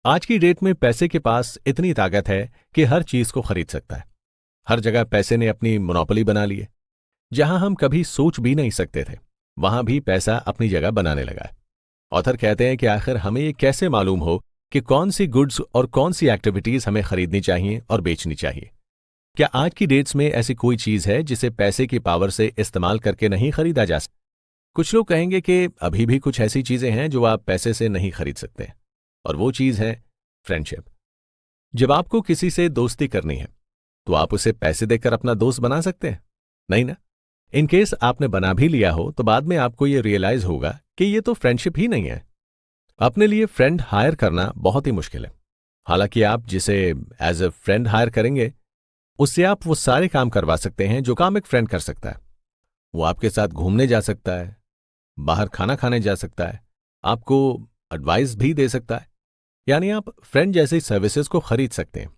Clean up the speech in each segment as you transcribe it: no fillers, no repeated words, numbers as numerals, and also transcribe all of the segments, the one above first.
आज की डेट में पैसे के पास इतनी ताकत है कि हर चीज को खरीद सकता है। हर जगह पैसे ने अपनी मोनोपोली बना ली है। जहां हम कभी सोच भी नहीं सकते थे, वहां भी पैसा अपनी जगह बनाने लगा है। ऑथर कहते हैं कि आखिर हमें ये कैसे मालूम हो कि कौन सी गुड्स और कौन सी एक्टिविटीज हमें खरीदनी चाहिए और बेचनी चाहिए। क्या आज की डेट्स में ऐसी कोई चीज है जिसे पैसे की पावर से इस्तेमाल करके नहीं खरीदा जा सकता? कुछ लोग कहेंगे कि अभी भी कुछ ऐसी चीजें हैं जो आप पैसे से नहीं खरीद सकते, और वो चीज है फ्रेंडशिप। जब आपको किसी से दोस्ती करनी है तो आप उसे पैसे देकर अपना दोस्त बना सकते हैं? नहीं ना। इन केस आपने बना भी लिया हो तो बाद में आपको यह रियलाइज होगा कि यह तो फ्रेंडशिप ही नहीं है। अपने लिए फ्रेंड हायर करना बहुत ही मुश्किल है। हालांकि आप जिसे एज ए फ्रेंड हायर करेंगे उससे आप वो सारे काम करवा सकते हैं जो काम एक फ्रेंड कर सकता है। वो आपके साथ घूमने जा सकता है, बाहर खाना खाने जा सकता है, आपको एडवाइस भी दे सकता है। यानी आप फ्रेंड जैसी सर्विसेज को खरीद सकते हैं,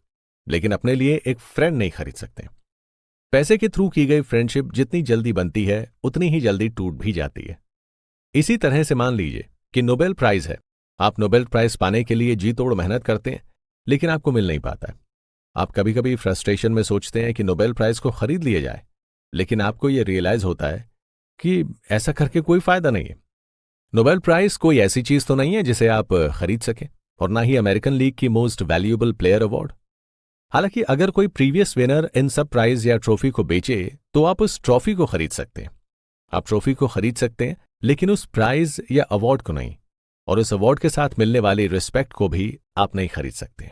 लेकिन अपने लिए एक फ्रेंड नहीं खरीद सकते। पैसे के थ्रू की गई फ्रेंडशिप जितनी जल्दी बनती है उतनी ही जल्दी टूट भी जाती है। इसी तरह से मान लीजिए कि नोबेल प्राइज है। आप नोबेल प्राइज पाने के लिए जी तोड़ मेहनत करते हैं, लेकिन आपको मिल नहीं पाता है। आप कभी कभी फ्रस्ट्रेशन में सोचते हैं कि नोबेल प्राइज को खरीद लिया जाए, लेकिन आपको यह रियलाइज होता है कि ऐसा करके कोई फायदा नहीं है। नोबेल प्राइज कोई ऐसी चीज तो नहीं है जिसे आप खरीद सकें, और ना ही अमेरिकन लीग की मोस्ट वैल्यूएबल प्लेयर अवार्ड। हालांकि अगर कोई प्रीवियस विनर इन सब प्राइज या ट्रॉफी को बेचे तो आप उस ट्रॉफी को खरीद सकते हैं। आप ट्रॉफी को खरीद सकते हैं, लेकिन उस प्राइज या अवार्ड को नहीं, और उस अवार्ड के साथ मिलने वाली रिस्पेक्ट को भी आप नहीं खरीद सकते।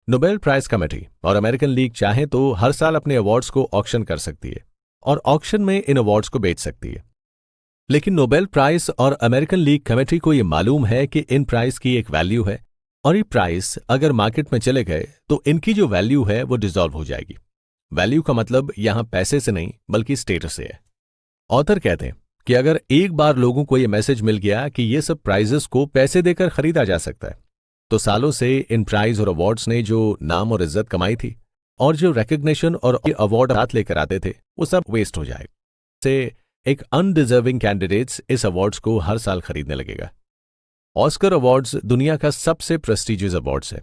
नोबेल प्राइज कमेटी और अमेरिकन लीग चाहे तो हर साल अपने अवार्ड्स को ऑक्शन कर सकती है और ऑक्शन में इन अवार्ड्स को बेच सकती है। लेकिन नोबेल प्राइज और अमेरिकन लीग कमेटी को यह मालूम है कि इन प्राइज की एक वैल्यू है, और ये प्राइस अगर मार्केट में चले गए तो इनकी जो वैल्यू है वो डिसॉल्व हो जाएगी। वैल्यू का मतलब यहां पैसे से नहीं बल्कि स्टेटस से है। ऑथर कहते हैं कि अगर एक बार लोगों को यह मैसेज मिल गया कि ये सब प्राइजेस को पैसे देकर खरीदा जा सकता है, तो सालों से इन प्राइज और अवार्ड्स ने जो नाम और इज्जत कमाई थी और जो रिकग्निशन और अवार्ड हाथ लेकर आते थे वो सब वेस्ट हो जाएगा। से एक अनडिजर्विंग कैंडिडेट्स इस अवार्ड्स को हर साल खरीदने लगेगा। ऑस्कर अवार्ड्स दुनिया का सबसे प्रेस्टिजियस अवार्ड्स है,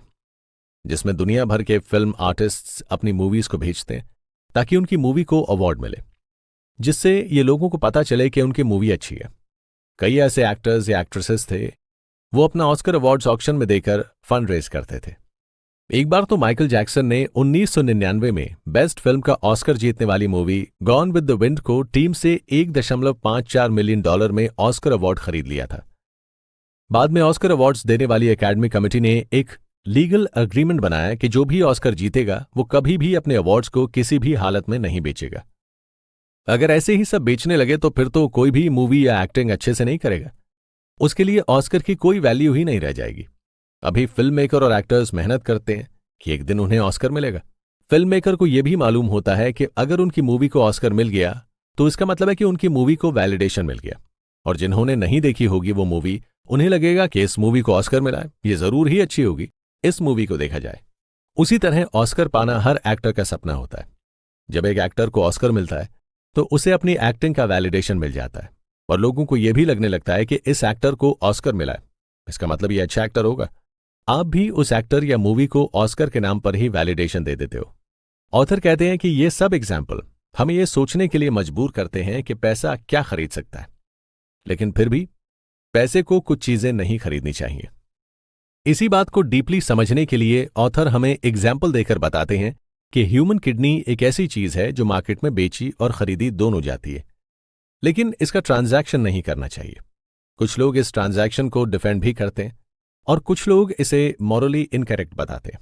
जिसमें दुनिया भर के फिल्म आर्टिस्ट्स अपनी मूवीज को भेजते हैं ताकि उनकी मूवी को अवार्ड मिले, जिससे ये लोगों को पता चले कि उनकी मूवी अच्छी है। कई ऐसे एक्टर्स या एक्ट्रेसेस थे, वो अपना ऑस्कर अवार्ड्स ऑक्शन में देकर फंड रेज करते थे। एक बार तो माइकल जैक्सन ने 1999 में बेस्ट फिल्म का ऑस्कर जीतने वाली movie gone with the wind को टीम से $1.54 मिलियन में ऑस्कर अवार्ड खरीद लिया था। बाद में ऑस्कर अवार्ड्स देने वाली एकेडमी कमेटी ने एक लीगल एग्रीमेंट बनाया कि जो भी ऑस्कर जीतेगा वो कभी भी अपने अवार्ड्स को किसी भी हालत में नहीं बेचेगा। अगर ऐसे ही सब बेचने लगे तो फिर तो कोई भी मूवी या एक्टिंग अच्छे से नहीं करेगा, उसके लिए ऑस्कर की कोई वैल्यू ही नहीं रह जाएगी। अभी फिल्म मेकर और एक्टर्स मेहनत करते हैं कि एक दिन उन्हें ऑस्कर मिलेगा। फिल्म मेकर को यह भी मालूम होता है कि अगर उनकी मूवी को ऑस्कर मिल गया तो इसका मतलब है कि उनकी मूवी को वैलिडेशन मिल गया, और जिन्होंने नहीं देखी होगी वो मूवी, उन्हें लगेगा कि इस मूवी को ऑस्कर मिला है, ये जरूर ही अच्छी होगी, इस मूवी को देखा जाए। उसी तरह ऑस्कर पाना हर एक्टर का सपना होता है। जब एक एक्टर को ऑस्कर मिलता है तो उसे अपनी एक्टिंग का वैलिडेशन मिल जाता है, और लोगों को यह भी लगने लगता है कि इस एक्टर को ऑस्कर मिला है, इसका मतलब ये अच्छा एक्टर होगा। आप भी उस एक्टर या मूवी को ऑस्कर के नाम पर ही वैलिडेशन दे देते हो। ऑथर कहते हैं कि ये सब एग्जाम्पल हमें यह सोचने के लिए मजबूर करते हैं कि पैसा क्या खरीद सकता है, लेकिन फिर भी पैसे को कुछ चीजें नहीं खरीदनी चाहिए। इसी बात को डीपली समझने के लिए ऑथर हमें एग्जाम्पल देकर बताते हैं कि ह्यूमन किडनी एक ऐसी चीज है जो मार्केट में बेची और खरीदी दोनों जाती है, लेकिन इसका ट्रांजैक्शन नहीं करना चाहिए। कुछ लोग इस ट्रांजैक्शन को डिफेंड भी करते हैं और कुछ लोग इसे मॉरली इनकरेक्ट बताते हैं।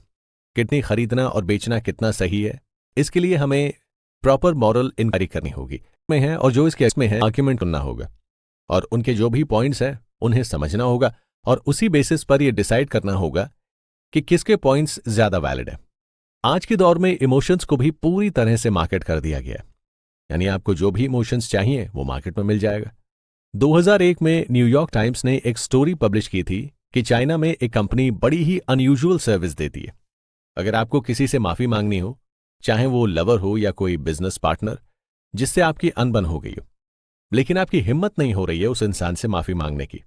किडनी खरीदना और बेचना कितना सही है, इसके लिए हमें प्रॉपर मॉरल इंक्वायरी करनी होगी में है, और जो इसके इसमें है आर्ग्यूमेंट करना होगा, और उनके जो भी पॉइंट्स हैं उन्हें समझना होगा, और उसी बेसिस पर यह डिसाइड करना होगा कि किसके पॉइंट्स ज्यादा वैलिड है। आज के दौर में इमोशंस को भी पूरी तरह से मार्केट कर दिया गया है, यानी आपको जो भी इमोशंस चाहिए वो मार्केट में मिल जाएगा। 2001 में न्यूयॉर्क टाइम्स ने एक स्टोरी पब्लिश की थी कि चाइना में एक कंपनी बड़ी ही अनयूजुअल सर्विस देती है। अगर आपको किसी से माफी मांगनी हो, चाहे वो लवर हो या कोई बिजनेस पार्टनर जिससे आपकी अनबन हो गई हो, लेकिन आपकी हिम्मत नहीं हो रही है उस इंसान से माफी मांगने की,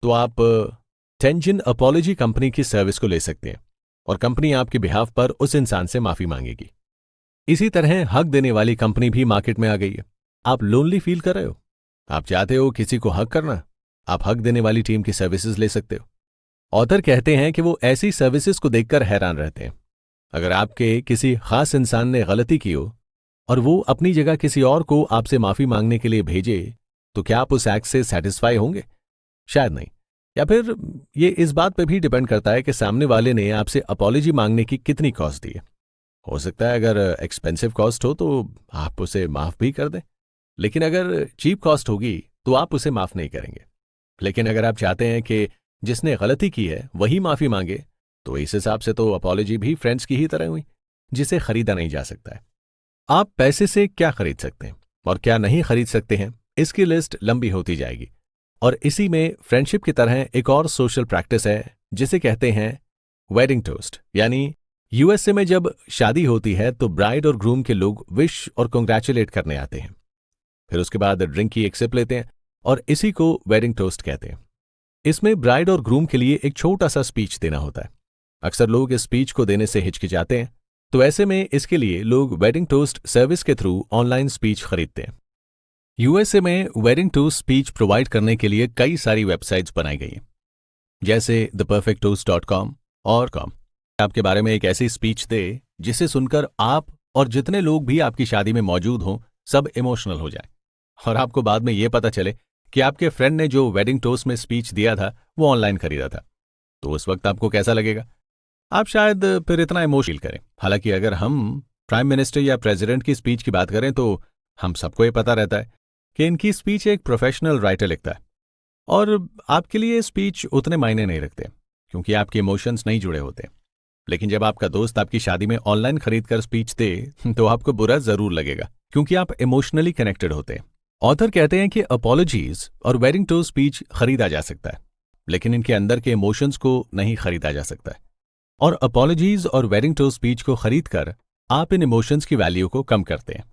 तो आप टेंजिन अपॉलॉजी कंपनी की सर्विस को ले सकते हैं और कंपनी आपके बिहाफ पर उस इंसान से माफी मांगेगी। इसी तरह हक देने वाली कंपनी भी मार्केट में आ गई है। आप लोनली फील कर रहे हो, आप चाहते हो किसी को हक करना, आप हक देने वाली टीम की सर्विसेज ले सकते हो। ऑथर कहते हैं कि वो ऐसी सर्विसेज को देखकर हैरान रहते हैं। अगर आपके किसी खास इंसान ने गलती की हो और वो अपनी जगह किसी और को आपसे माफी मांगने के लिए भेजे, तो क्या आप उस एक्ट से सेटिस्फाई होंगे? शायद नहीं। या फिर ये इस बात पे भी डिपेंड करता है कि सामने वाले ने आपसे अपॉलॉजी मांगने की कितनी कॉस्ट दी है। हो सकता है अगर एक्सपेंसिव कॉस्ट हो तो आप उसे माफ भी कर दें, लेकिन अगर चीप कॉस्ट होगी तो आप उसे माफ नहीं करेंगे। लेकिन अगर आप चाहते हैं कि जिसने गलती की है वही माफी मांगे, तो इस हिसाब से तो अपॉलॉजी भी फ्रेंड्स की ही तरह हुई, जिसे खरीदा नहीं जा सकता है। आप पैसे से क्या खरीद सकते हैं और क्या नहीं खरीद सकते हैं, इसकी लिस्ट लंबी होती जाएगी। और इसी में फ्रेंडशिप की तरह एक और सोशल प्रैक्टिस है जिसे कहते हैं वेडिंग टोस्ट। यानी यूएसए में जब शादी होती है तो ब्राइड और ग्रूम के लोग विश और कॉन्ग्रेचुलेट करने आते हैं, फिर उसके बाद ड्रिंक की एक सिप लेते हैं और इसी को वेडिंग टोस्ट कहते हैं। इसमें ब्राइड और ग्रूम के लिए एक छोटा सा स्पीच देना होता है। अक्सर लोग इस स्पीच को देने से हिचकिचाते हैं, तो ऐसे में इसके लिए लोग वेडिंग टोस्ट सर्विस के थ्रू ऑनलाइन स्पीच खरीदते हैं। यूएसए में वेडिंग टोस्ट स्पीच प्रोवाइड करने के लिए कई सारी वेबसाइट्स बनाई गई हैं, जैसे theperfecttoast.com और com। आपके बारे में एक ऐसी स्पीच दे जिसे सुनकर आप और जितने लोग भी आपकी शादी में मौजूद हों सब इमोशनल हो जाए, और आपको बाद में यह पता चले कि आपके फ्रेंड ने जो वेडिंग टोस्ट में स्पीच दिया था वो ऑनलाइन खरीदा था, तो उस वक्त आपको कैसा लगेगा? आप शायद फिर इतना इमोशनल करें। हालांकि अगर हम प्राइम मिनिस्टर या प्रेसिडेंट की स्पीच की बात करें तो हम सबको ये पता रहता है कि इनकी स्पीच एक प्रोफेशनल राइटर लिखता है, और आपके लिए स्पीच उतने मायने नहीं रखते क्योंकि आपके इमोशंस नहीं जुड़े होते। लेकिन जब आपका दोस्त आपकी शादी में ऑनलाइन खरीद कर स्पीच दे तो आपको बुरा जरूर लगेगा क्योंकि आप इमोशनली कनेक्टेड होते हैं। ऑथर कहते हैं कि अपॉलॉजीज और वेडिंग टोस्ट स्पीच खरीदा जा सकता है, लेकिन इनके अंदर के इमोशंस को नहीं खरीदा जा सकता है। और अपॉलॉजीज और वेडिंग टोस्ट स्पीच को खरीदकर आप इन इमोशंस की वैल्यू को कम करते हैं।